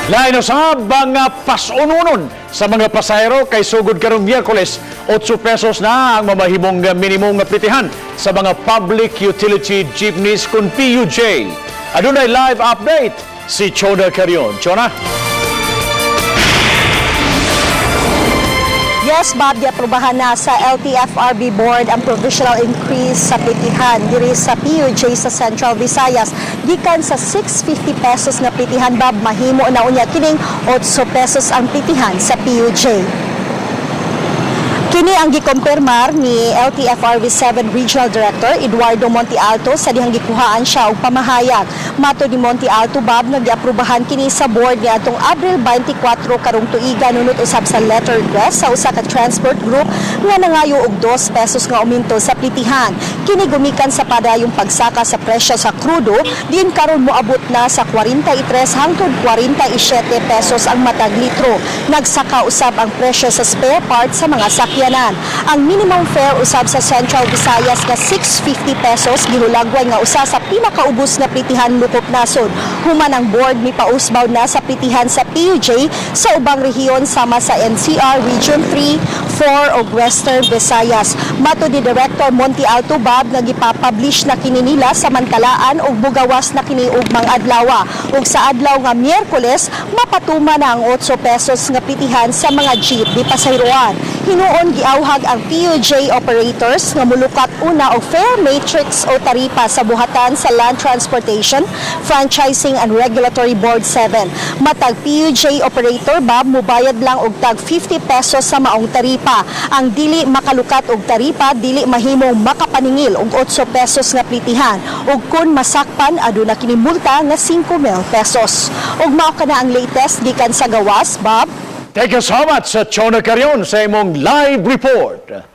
Lain sa mga pasununon sa mga pasahero kay sugod karong Miyerkules, 8 pesos na ang mamahimong minimum nga plitihan sa mga public utility jeepneys kun PUJ. Adunay live update si Chona Carion. Chona? Yes, Bob, diaprubahan na sa LTFRB Board ang provisional increase sa plitihan diri sa PUJ sa Central Visayas. Gikan sa 650 pesos na plitihan, Bob, mahimo na unya kining 8 pesos ang plitihan sa PUJ. Kini ang gikumpirmar ni LTFRB 7 Regional Director Eduardo Monte Alto sa dihang gikuhaan siya og pamahayag. Mato ni Monte Alto, Bob, nag-aprubahan kini sa board ni atong Abril 24 karong tuiga nunot usab sa letter request sa usa ka transport group nga nangayo og 2 pesos nga uminto sa plitihan. Kini gumikan sa padayong pagsaka sa presyo sa krudo, diin karon moabot na sa 43 hangtod 47 pesos ang matag litro. Nagsaka usab ang presyo sa spare parts sa mga sakyanan. Ang minimum fare usab sa Central Visayas nga 650 pesos gihulagway nga usa sa pinakaubos na plitihan lukop nasod. Human ang board mi pausbaw na sa plitihan sa PUJ sa ubang rehiyon sama sa NCR Region 3, 4 ug Western Visayas. Mato ni Director Monte Alto, Bob, nagipapublish na kini nila samantalaan og bugawas na kini og mga adlaw. Ug sa adlaw nga Miyerkules mapatuman na ang 8 pesos nga plitihan sa mga jeep di pasayroan. Hinuon giawhag ang PUJ operators nga mulukat una og fare matrix o taripa sa buhatan sa Land Transportation, Franchising and Regulatory Board 7. Matag PUJ operator, Bob, mubayad lang og tag 50 pesos sa maong taripa. Ang dili makalukat og taripa dili mahimong makapaningil og 8 pesos nga plitihan. Ug kun masakpan aduna kini multa nga 5,000 pesos. Ug mao kana ang latest gikan sa gawas, Bob. Thank you so much, Chona Carion, sa imong live report.